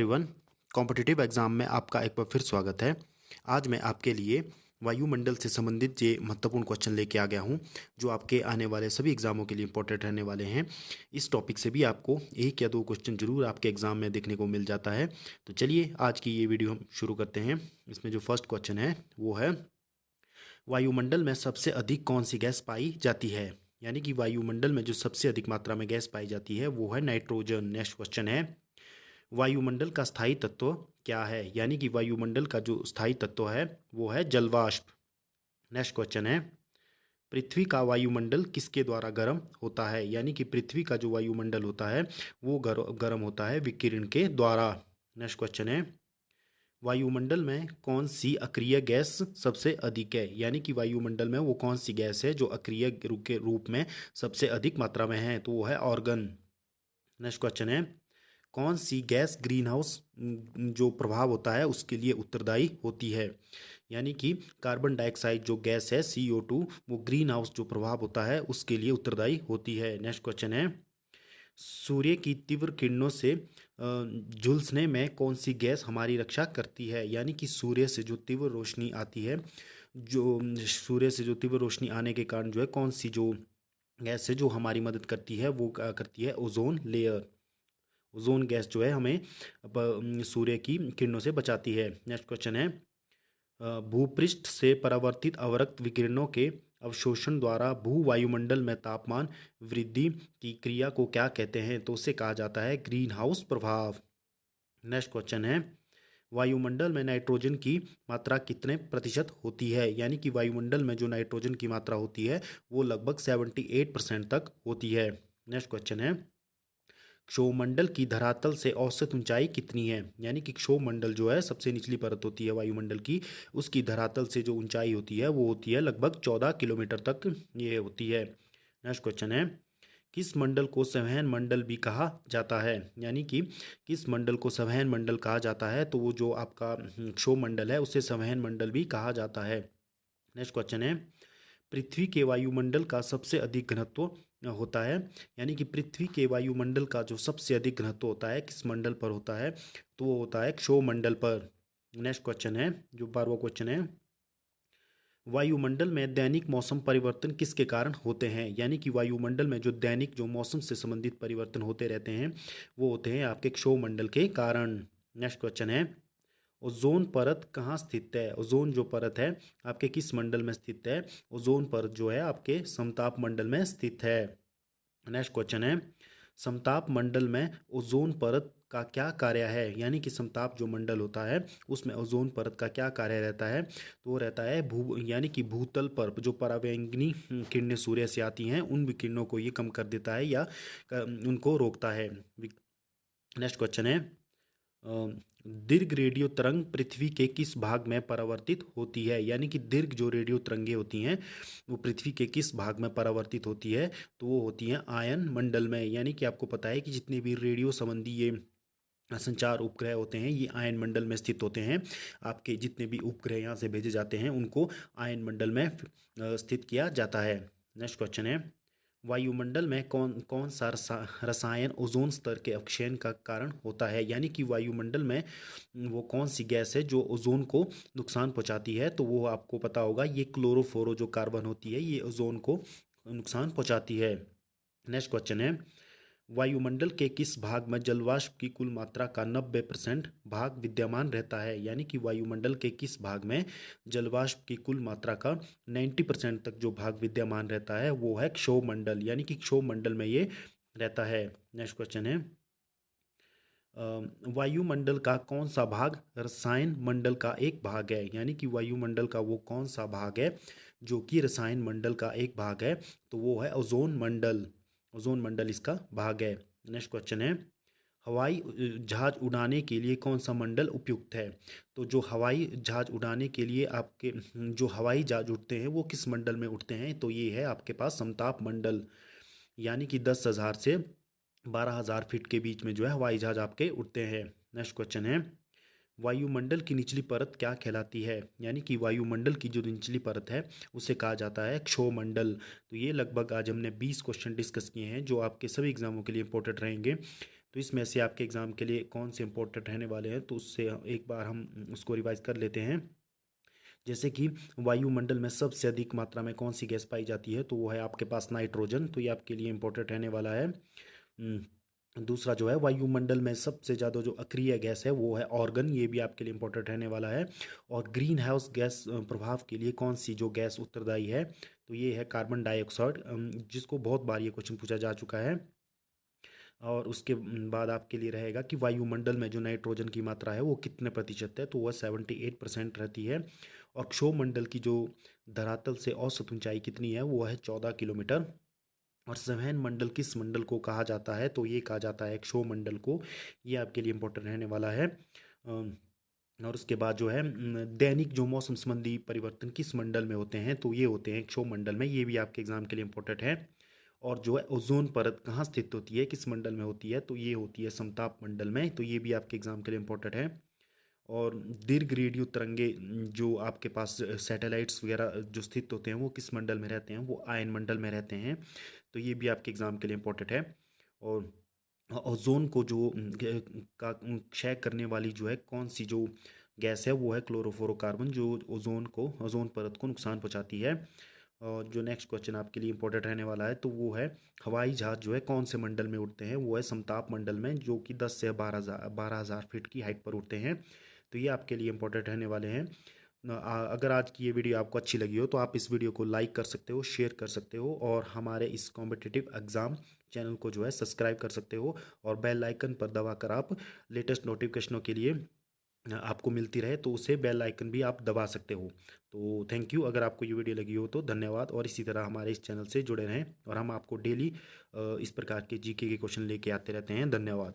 Everyone, competitive exam में आपका एक बार फिर स्वागत है। आज मैं आपके लिए वायुमंडल से संबंधित ये महत्वपूर्ण क्वेश्चन लेके आ गया हूँ, जो आपके आने वाले सभी एग्ज़ामों के लिए इंपॉर्टेंट रहने वाले हैं। इस टॉपिक से भी आपको एक या दो क्वेश्चन जरूर आपके एग्ज़ाम में देखने को मिल जाता है। तो चलिए आज की ये वीडियो हम शुरू करते हैं। इसमें जो फर्स्ट क्वेश्चन है वो है, वायुमंडल में सबसे अधिक कौन सी गैस पाई जाती है? यानी कि वायुमंडल में जो सबसे अधिक मात्रा में गैस पाई जाती है वो है नाइट्रोजन। नेक्स्ट क्वेश्चन है, वायुमंडल का स्थायी तत्व क्या है? यानी कि वायुमंडल का जो स्थायी तत्व है वो है जलवाष्प। नेक्स्ट क्वेश्चन है, पृथ्वी का वायुमंडल किसके द्वारा गर्म होता है? यानी कि पृथ्वी का जो वायुमंडल होता है वो गर्म होता है विकिरण के द्वारा। नेक्स्ट क्वेश्चन है, वायुमंडल में कौन सी अक्रिय गैस सबसे अधिक है? यानी कि वायुमंडल में वो कौन सी गैस है जो अक्रिय के रूप में सबसे अधिक मात्रा में है? तो वो है ऑर्गन। नेक्स्ट क्वेश्चन है, कौन सी गैस ग्रीन हाउस जो प्रभाव होता है उसके लिए उत्तरदायी होती है? यानी कि कार्बन डाइऑक्साइड जो गैस है CO2, वो ग्रीन हाउस जो प्रभाव होता है उसके लिए उत्तरदायी होती है। नेक्स्ट क्वेश्चन है, सूर्य की तीव्र किरणों से झुलसने में कौन सी गैस हमारी रक्षा करती है? यानी कि सूर्य से जो तीव्र रोशनी आती है, जो सूर्य से जो तीव्र रोशनी आने के कारण जो है कौन सी जो गैस है जो हमारी मदद करती है, वो क्या करती है? Ozone layer. ओजोन गैस जो है हमें सूर्य की किरणों से बचाती है। नेक्स्ट क्वेश्चन है, भूपृष्ठ से परावर्तित अवरक्त विकिरणों के अवशोषण द्वारा भू वायुमंडल में तापमान वृद्धि की क्रिया को क्या कहते हैं? तो उसे कहा जाता है ग्रीन हाउस प्रभाव। नेक्स्ट क्वेश्चन है, वायुमंडल में नाइट्रोजन की मात्रा कितने प्रतिशत होती है? यानी कि वायुमंडल में जो नाइट्रोजन की मात्रा होती है वो लगभग 78% तक होती है। नेक्स्ट क्वेश्चन है, क्षोमंडल की धरातल से औसत ऊंचाई कितनी है? यानी कि क्षोमंडल जो है सबसे निचली परत होती है वायुमंडल की, उसकी धरातल से जो ऊंचाई होती है वो होती है लगभग 14 किलोमीटर तक ये होती है। नेक्स्ट क्वेश्चन है, किस मंडल को संवहन मंडल भी कहा जाता है? यानी कि किस मंडल को संवहन मंडल कहा जाता है? तो वो जो आपका क्षोमंडल है उसे संवहन मंडल भी कहा जाता है। नेक्स्ट क्वेश्चन है, पृथ्वी के वायुमंडल का सबसे अधिक घनत्व होता है? यानी कि पृथ्वी के वायुमंडल का जो सबसे अधिक घनत्व होता है किस मंडल पर होता है? तो वो होता है क्षोमंडल पर। नेक्स्ट क्वेश्चन है, जो 12वां क्वेश्चन है, वायुमंडल में दैनिक मौसम परिवर्तन किसके कारण होते हैं? यानी कि वायुमंडल में जो दैनिक जो मौसम से संबंधित परिवर्तन होते रहते हैं वो होते हैं आपके क्षोमंडल के कारण। नेक्स्ट क्वेश्चन है, ओजोन परत कहाँ स्थित है? ओजोन जो परत है आपके किस मंडल में स्थित है? ओजोन परत जो है आपके समताप मंडल में स्थित है। नेक्स्ट क्वेश्चन है, समताप मंडल में ओजोन परत का क्या कार्य है? यानी कि समताप जो मंडल होता है उसमें ओजोन परत का क्या कार्य रहता है? तो वो रहता है यानी कि भूतल पर जो पराबैंगनी किरणें सूर्य से आती हैं उन विकिरणों को ये कम कर देता है या उनको रोकता है। नेक्स्ट क्वेश्चन है, दीर्घ रेडियो तरंग पृथ्वी के किस भाग में परावर्तित होती है? यानी कि दीर्घ जो रेडियो तरंगे होती हैं वो पृथ्वी के किस भाग में परावर्तित होती है? तो वो होती हैं आयन मंडल में। यानी कि आपको पता है कि जितने भी रेडियो संबंधी ये संचार उपग्रह होते हैं ये आयन मंडल में स्थित होते हैं। आपके जितने भी उपग्रह यहाँ से भेजे जाते हैं उनको आयन मंडल में स्थित किया जाता है। नेक्स्ट क्वेश्चन है, वायुमंडल में कौन कौन सा रसायन ओजोन स्तर के अपक्षयन का कारण होता है? यानी कि वायुमंडल में वो कौन सी गैस है जो ओजोन को नुकसान पहुंचाती है? तो वो आपको पता होगा, ये क्लोरोफ्लोरो जो कार्बन होती है ये ओजोन को नुकसान पहुंचाती है। नेक्स्ट क्वेश्चन है, वायुमंडल के किस भाग में जलवाष्प की कुल मात्रा का 90% भाग विद्यमान रहता है? यानी कि वायुमंडल के किस भाग में जलवाष्प की कुल मात्रा का 90% तक जो भाग विद्यमान रहता है वो है क्षोभमंडल। यानी कि क्षोभमंडल में ये रहता है। नेक्स्ट क्वेश्चन है, वायुमंडल का कौन सा भाग रसायन मंडल का एक भाग है? यानी कि वायुमंडल का वो कौन सा भाग है जो कि रसायन मंडल का एक भाग है? तो वो है ओजोन मंडल। ओजोन मंडल इसका भाग है। नेक्स्ट क्वेश्चन है, हवाई जहाज उड़ाने के लिए कौन सा मंडल उपयुक्त है? तो जो हवाई जहाज उड़ाने के लिए आपके जो हवाई जहाज उड़ते हैं वो किस मंडल में उड़ते हैं? तो ये है आपके पास समताप मंडल। यानी कि 10,000 से 12,000 फीट के बीच में जो है हवाई जहाज आपके उड़ते हैं। नेक्स्ट क्वेश्चन है, वायुमंडल की निचली परत क्या कहलाती है? यानी कि वायुमंडल की जो निचली परत है उसे कहा जाता है क्षोमंडल। तो ये लगभग आज हमने 20 क्वेश्चन डिस्कस किए हैं जो आपके सभी एग्जामों के लिए इंपॉर्टेंट रहेंगे। तो इसमें से आपके एग्ज़ाम के लिए कौन से इंपॉर्टेंट रहने वाले हैं, तो उससे एक बार हम उसको रिवाइज कर लेते हैं। जैसे कि वायुमंडल में सबसे अधिक मात्रा में कौन सी गैस पाई जाती है, तो वो है आपके पास नाइट्रोजन, तो ये आपके लिए इंपॉर्टेंट रहने वाला है। दूसरा जो है, वायुमंडल में सबसे ज़्यादा जो अक्रिय गैस है वो है ऑर्गन, ये भी आपके लिए इंपॉर्टेंट रहने वाला है। और ग्रीन हाउस गैस प्रभाव के लिए कौन सी जो गैस उत्तरदायी है, तो ये है कार्बन डाइऑक्साइड, जिसको बहुत बार ये क्वेश्चन पूछा जा चुका है। और उसके बाद आपके लिए रहेगा कि वायुमंडल में जो नाइट्रोजन की मात्रा है वो कितने प्रतिशत है, तो वह 78% रहती है। और क्षोमंडल की जो धरातल से औसत ऊंचाई कितनी है, वो है 14 किलोमीटर। और संवहन मंडल किस मंडल को कहा जाता है, तो ये कहा जाता है क्षोमंडल को, ये आपके लिए इंपॉर्टेंट रहने वाला है। और उसके बाद जो है, दैनिक जो मौसम संबंधी परिवर्तन किस मंडल में होते हैं, तो ये होते हैं क्षोमंडल में, ये भी आपके एग्जाम के लिए इंपॉर्टेंट है। और जो है ओजोन परत कहाँ स्थित होती है, किस मंडल में होती है, तो ये होती है समताप मंडल में, तो ये भी आपके एग्जाम के लिए इंपॉर्टेंट है। और दीर्घ रेडियो तरंगे जो आपके पास सैटेलाइट्स वगैरह जो स्थित होते हैं वो किस मंडल में रहते हैं, वो आयन मंडल में रहते हैं, तो ये भी आपके एग्जाम के लिए इंपॉर्टेंट है। और ओजोन को जो का क्षय करने वाली जो है कौन सी जो गैस है, वो है क्लोरोफ्लोरोकार्बन, जो ओजोन परत को नुकसान पहुंचाती है। और जो नेक्स्ट क्वेश्चन आपके लिए इंपॉर्टेंट रहने वाला है, तो वो है हवाई जहाज जो है कौन से मंडल में उड़ते हैं, वो है समताप मंडल में, जो कि 10 से 12 हज़ार फीट की हाइट पर उड़ते हैं, तो ये आपके लिए इंपॉर्टेंट रहने वाले हैं। अगर आज की ये वीडियो आपको अच्छी लगी हो तो आप इस वीडियो को लाइक कर सकते हो, शेयर कर सकते हो, और हमारे इस कॉम्पिटिटिव एग्ज़ाम चैनल को जो है सब्सक्राइब कर सकते हो, और बेल आइकन पर दबाकर आप लेटेस्ट नोटिफिकेशनों के लिए आपको मिलती रहे, तो उसे बेल आइकन भी आप दबा सकते हो। तो थैंक यू, अगर आपको ये वीडियो लगी हो तो धन्यवाद, और इसी तरह हमारे इस चैनल से जुड़े रहें, और हम आपको डेली इस प्रकार के जीके के क्वेश्चन लेके आते रहते हैं। धन्यवाद।